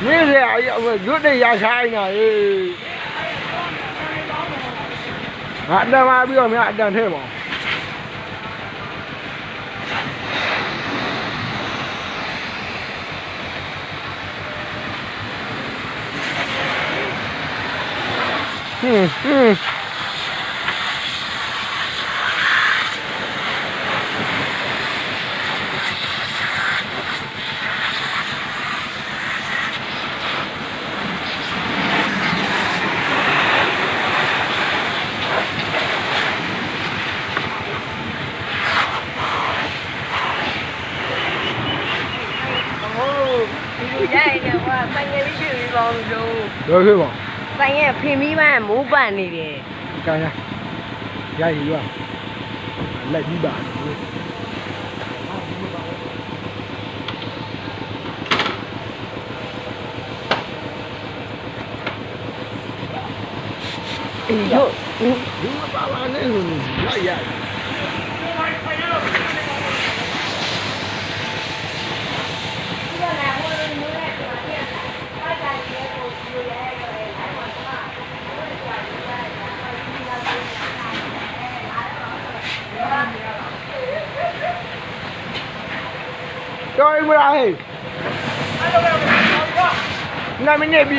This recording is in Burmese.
နေ့လေရွတ်တဲ့ရဆိုင်တာလေငါအတန်มาပြီးတော့များအတန်ထဲပါရတယ်ကွာဆိုင်ငယ်လေးတွေ့ပြီးပေါင်းလို့ ရောဖြစ်ပါ ဆိုင်ငယ်ဖင်ပြီးမှမိုးပန့်နေတယ် ကံရရည်ရွာလက်ပြီးပါအေးတို့ ဒီမှာပါလာနေလို့ရတော်ရင်မလားဟဲ့နာမည်နဲ့ပြီ